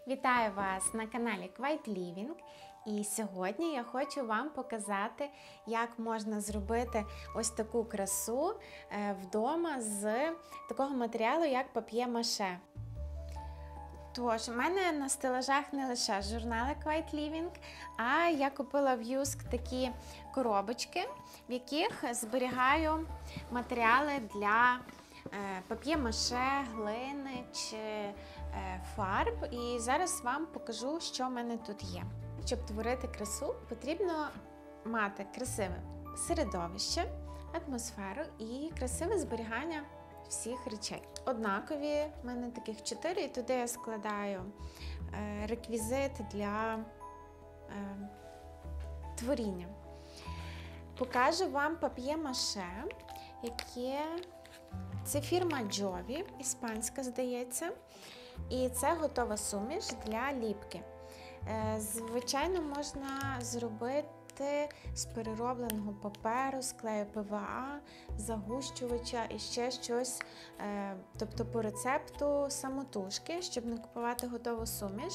Вітаю вас на каналі Quiet Living, і сьогодні я хочу вам показати, як можна зробити ось таку красу вдома з такого матеріалу, як пап'є-маше. Тож, у мене на стелажах не лише журнали Quiet Living, а я купила в Юск такі коробочки, в яких зберігаю матеріали для пап'є-маше, глини чи фарб. І зараз вам покажу, що в мене тут є. Щоб творити красу, потрібно мати красиве середовище, атмосферу і красиве зберігання всіх речей. Однакові, в мене таких 4, і туди я складаю реквізит для творіння. Покажу вам пап'є-маше, яке це фірма Jovi, іспанська, здається. І це готова суміш для ліпки. Звичайно, можна зробити з переробленого паперу, з клею ПВА, загущувача і ще щось, тобто по рецепту самотужки, щоб не купувати готову суміш.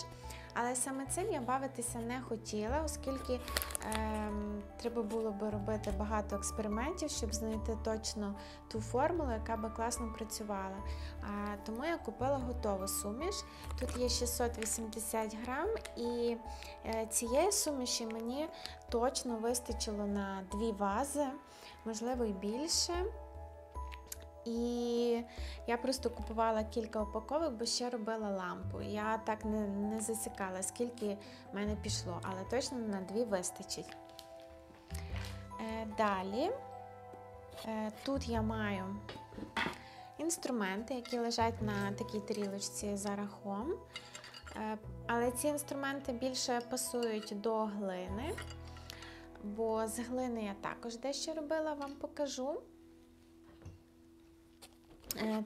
Але саме цим я бавитися не хотіла, оскільки треба було би робити багато експериментів, щоб знайти точно ту формулу, яка би класно працювала. Тому я купила готову суміш. Тут є 680 грам, і цієї суміші мені точно вистачило на 2 вази, можливо і більше. І я просто купувала кілька упаковок, бо ще робила лампу. Я так не засікала, скільки в мене пішло, але точно на 2 вистачить. Далі, тут я маю інструменти, які лежать на такій тарілочці з арахом. Але ці інструменти більше пасують до глини, бо з глини я також дещо робила, вам покажу.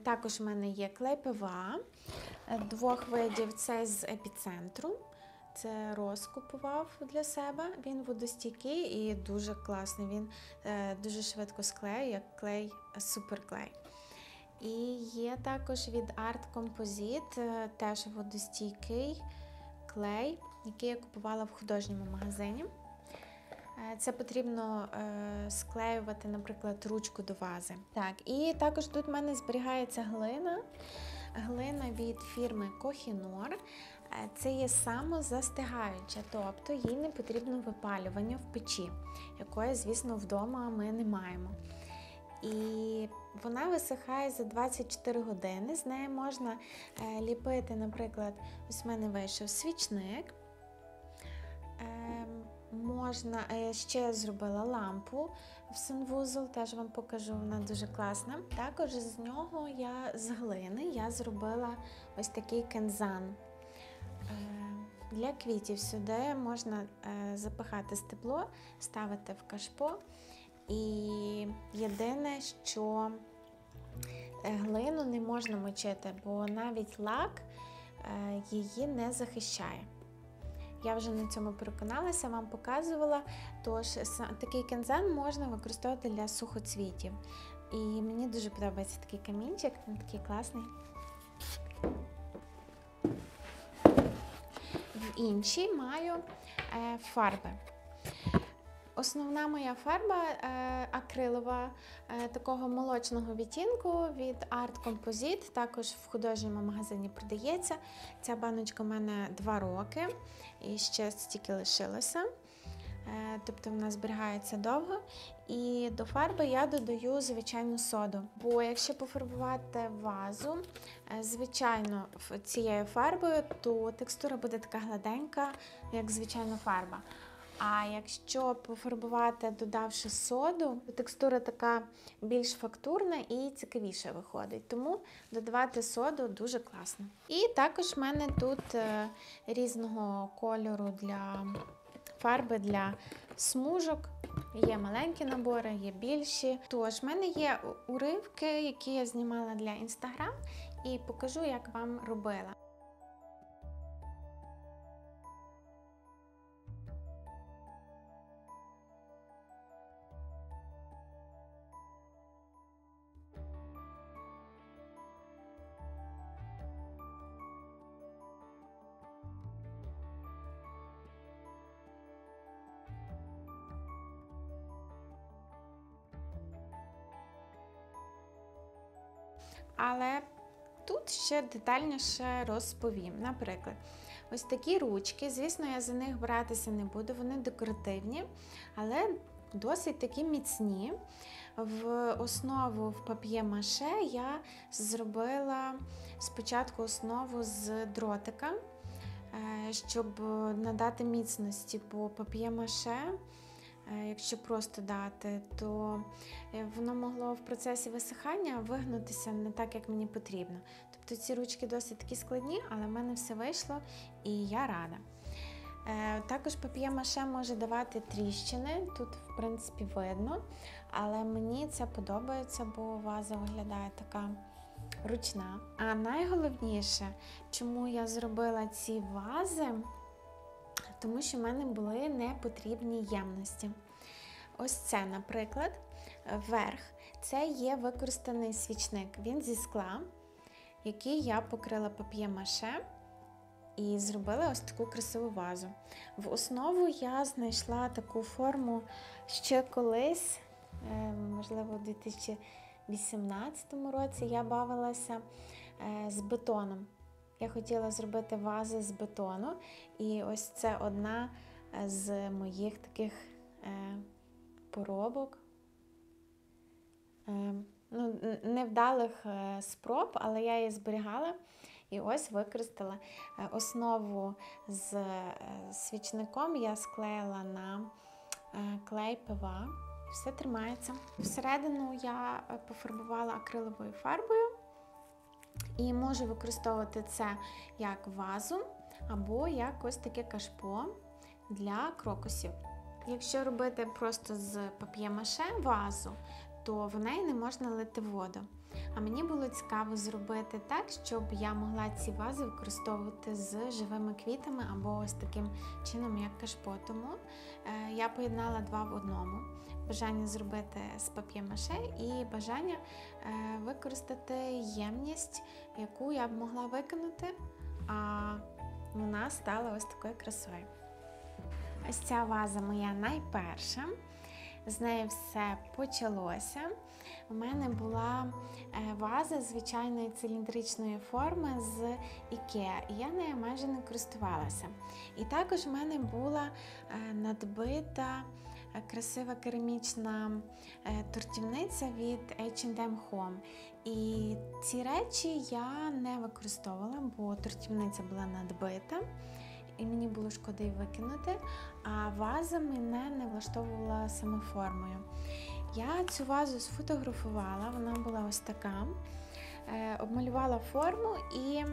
Також в мене є клей ПВА 2 видів, цей з епіцентру, це Рос купував для себе, він водостійкий і дуже класний, він дуже швидко склеює, як клей, суперклей. І є також від Art Composite, теж водостійкий клей, який я купувала в художньому магазині. Це потрібно склеювати, наприклад, ручку до вази. Так, і також тут в мене зберігається глина. Глина від фірми Kohinoor. Це є самозастигаюча, тобто їй не потрібно випалювання в печі, якої, звісно, вдома ми не маємо. І вона висихає за 24 години. З нею можна ліпити, наприклад, ось в мене вийшов свічник. Ще зробила лампу в санвузол, теж вам покажу, вона дуже класна. Також з нього з глини я зробила ось такий кензан для квітів. Сюди можна запихати стебло, ставити в кашпо. І єдине, що глину не можна мочити, бо навіть лак її не захищає. Я вже на цьому переконалася, вам показувала. Тож такий кензан можна використовувати для сухоцвітів. І мені дуже подобається такий камінчик, він такий класний. В іншій маю фарби. Основна моя фарба акрилова такого молочного відтінку від Art Composite, також в художньому магазині продається. Ця баночка в мене 2 роки і ще стільки лишилося, тобто вона зберігається довго. І до фарби я додаю звичайну соду, бо якщо пофарбувати вазу, звичайно, цією фарбою, то текстура буде така гладенька, як звичайна фарба. А якщо пофарбувати, додавши соду, то текстура така більш фактурна і цікавіше виходить. Тому додавати соду дуже класно. І також в мене тут різного кольору для фарби для смужок. Є маленькі набори, є більші. Тож, в мене є уривки, які я знімала для Instagram, і покажу, як вам робила. Але тут ще детальніше розповім. Наприклад, ось такі ручки, звісно, я за них братися не буду, вони декоративні, але досить такі міцні. В основу в пап'є-маше я зробила спочатку основу з дротика, щоб надати міцності, бо пап'є-маше, якщо просто дати, то воно могло в процесі висихання вигнутися не так, як мені потрібно. Тобто ці ручки досить такі складні, але в мене все вийшло і я рада. Також пап'є-маше може давати тріщини, тут в принципі видно, але мені це подобається, бо ваза виглядає така ручна. А найголовніше, чому я зробила ці вази, тому що в мене були непотрібні ємності. Ось це, наприклад, верх. Це є використаний свічник. Він зі скла, який я покрила пап'є-маше і зробила ось таку красиву вазу. В основу я знайшла таку форму ще колись, можливо, у 2018 році я бавилася з бетоном. Я хотіла зробити вази з бетону, і ось це одна з моїх таких поробок. Невдалих спроб, але я її зберігала. І ось використала основу з свічником, я склеїла на клей ПВА. Все тримається. Всередину я пофарбувала акриловою фарбою. І можу використовувати це як вазу або як ось таке кашпо для крокусів. Якщо робити просто з пап'є-маше вазу, то в неї не можна лити воду. А мені було цікаво зробити так, щоб я могла ці вази використовувати з живими квітами або ось таким чином, як кашпо. Тому я поєднала два в одному. Бажання зробити з пап'є-маше і бажання використати ємність, яку я б могла викинути, а вона стала ось такою красою. Ось ця ваза моя найперша. З нею все почалося. У мене була ваза звичайної циліндричної форми з IKEA, і я нею майже не користувалася. І також в мене була надбита красива керамічна тортівниця від H&M Home. І ці речі я не використовувала, бо тортівниця була надбита. І мені було шкода її викинути, а ваза мене не влаштовувала саме формою. Я цю вазу сфотографувала, вона була ось така, обмалювала форму і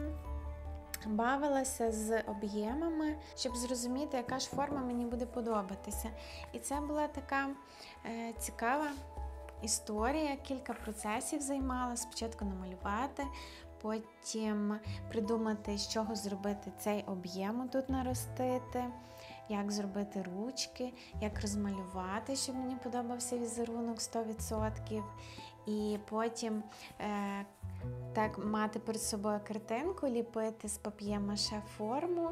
бавилася з об'ємами, щоб зрозуміти, яка ж форма мені буде подобатися. І це була така цікава історія, кілька процесів займала. Спочатку намалювати, потім придумати, з чого зробити цей об'єм тут наростити, як зробити ручки, як розмалювати, щоб мені подобався візерунок 100%. І потім так мати перед собою картинку, ліпити з пап'є-маше форму,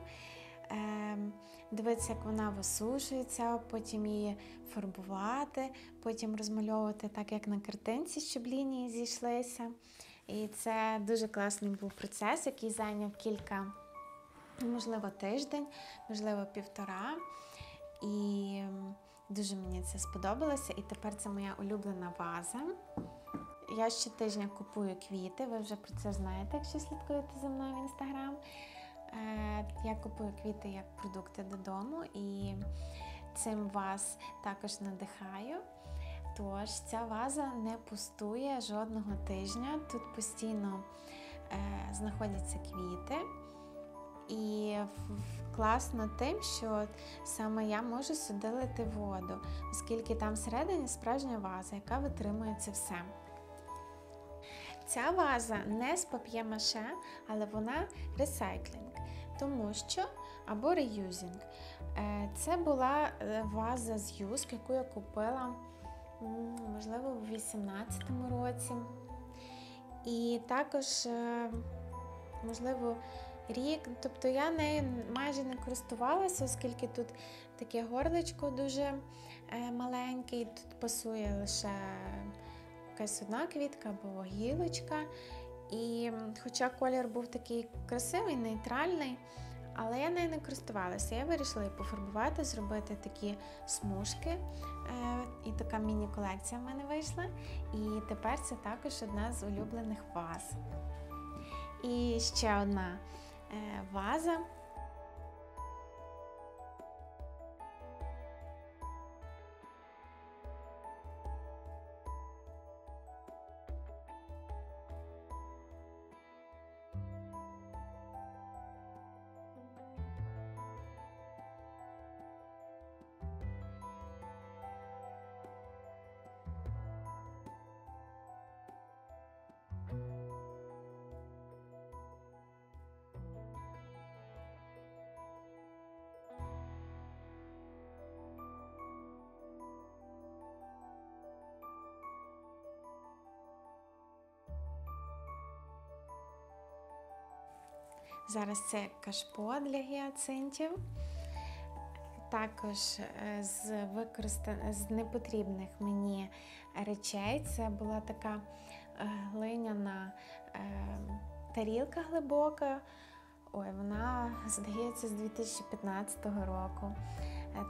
дивитися, як вона висушується, потім її фарбувати, потім розмальовувати так, як на картинці, щоб лінії зійшлися. І це дуже класний був процес, який зайняв кілька, можливо, тиждень, можливо, півтора. І дуже мені це сподобалося. І тепер це моя улюблена ваза. Я щотижня купую квіти, ви вже про це знаєте, якщо слідкуєте за мною в Instagram. Я купую квіти як продукти додому і цим вас також надихаю. Тож ця ваза не пустує жодного тижня, тут постійно знаходяться квіти. І класно тим, що саме я можу сюди лити воду, оскільки там всередині справжня ваза, яка витримує це все. Ця ваза не з пап'є-маше, але вона ресайклінг, тому що, або реюзінг. Це була ваза з юск, яку я купила, можливо, у 2018 році. І також, можливо, рік, тобто я нею майже не користувалася, оскільки тут таке горличко дуже маленьке, і тут пасує лише якась одна квітка або гілочка. І хоча колір був такий красивий, нейтральний, але я нею не користувалася. Я вирішила її пофарбувати, зробити такі смужки. І така міні-колекція в мене вийшла. І тепер це також одна з улюблених ваз. І ще одна ваза. Зараз це кашпо для гіацинтів. Також з непотрібних мені речей це була така глиняна тарілка глибока. Ой, вона, здається, з 2015 року.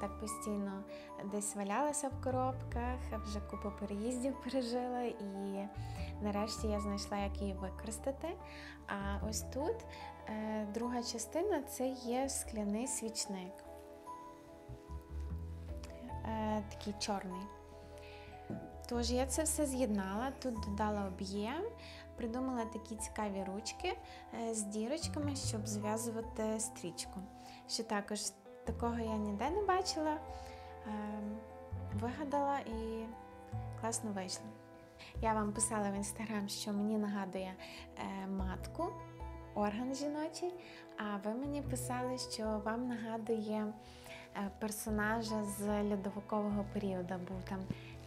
Так постійно десь валялася в коробках, вже купу переїздів пережила і нарешті я знайшла, як її використати. А ось тут друга частина – це є скляний свічник. Такий чорний. Тож я це все з'єднала, тут додала об'єм, придумала такі цікаві ручки з дірочками, щоб зв'язувати стрічку. Що також такого я ніде не бачила, вигадала і класно вийшло. Я вам писала в інстаграм, що мені нагадує матку, орган жіночий, а ви мені писали, що вам нагадує персонажа з льодовикового періоду, був там,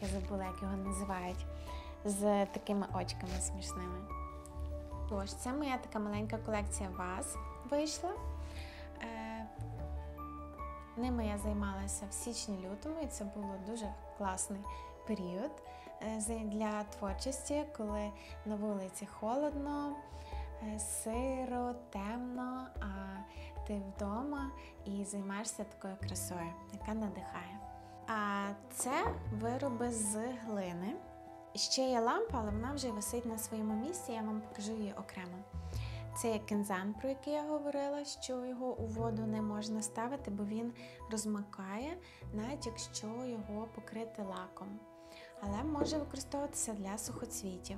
я забула, як його називають, з такими очками смішними. Тож, це моя така маленька колекція ваз вийшла. Ними я займалася в січні-лютому, і це було дуже класний період для творчості, коли на вулиці холодно, сиро, темно, а ти вдома і займаєшся такою красою, яка надихає. А це вироби з глини. Ще є лампа, але вона вже висить на своєму місці, я вам покажу її окремо. Це є кензан, про який я говорила, що його у воду не можна ставити, бо він розмокає, навіть якщо його покрити лаком. Але може використовуватися для сухоцвітів.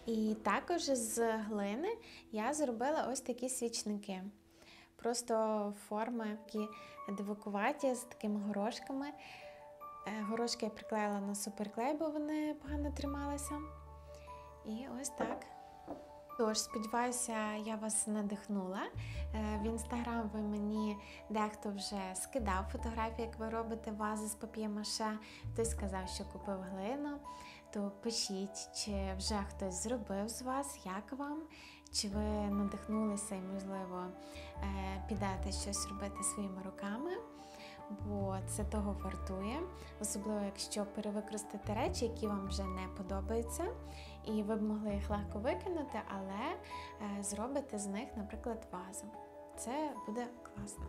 І також з глини я зробила ось такі свічники. Просто форми такі дивакуваті, з такими горошками. Горошки я приклеїла на суперклей, бо вони погано трималися. І ось так. Тож, сподіваюся, я вас надихнула. В інстаграм ви мені дехто вже скидав фотографії, як ви робите вази з пап'є-маше. Хтось сказав, що купив глину. То пишіть, чи вже хтось зробив з вас, як вам, чи ви надихнулися і, можливо, підете щось робити своїми руками. Бо це того вартує, особливо якщо перевикористати речі, які вам вже не подобаються, і ви б могли їх легко викинути, але зробите з них, наприклад, вазу. Це буде класно.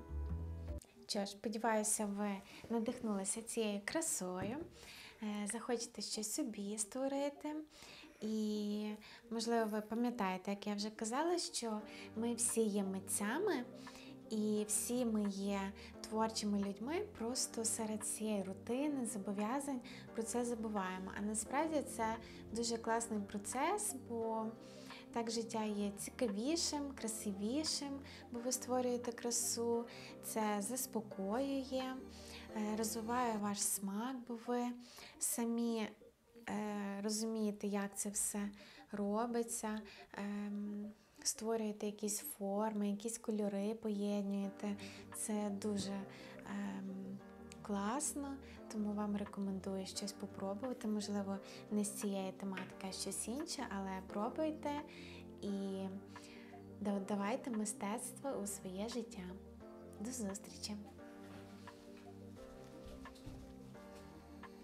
Що ж, сподіваюся, ви надихнулися цією красою, захочете щось собі створити. І, можливо, ви пам'ятаєте, як я вже казала, що ми всі є митцями, і всі ми є творчими людьми, просто серед цієї рутини, зобов'язань про це забуваємо. А насправді це дуже класний процес, бо Так життя є цікавішим, красивішим, бо ви створюєте красу. Це заспокоює, розвиває ваш смак, бо ви самі розумієте, як це все робиться. Створюєте якісь форми, якісь кольори поєднуєте. Це дуже класно, тому вам рекомендую щось попробувати. Можливо, не з цієї тематики, а щось інше, але пробуйте і додавайте мистецтво у своє життя. До зустрічі!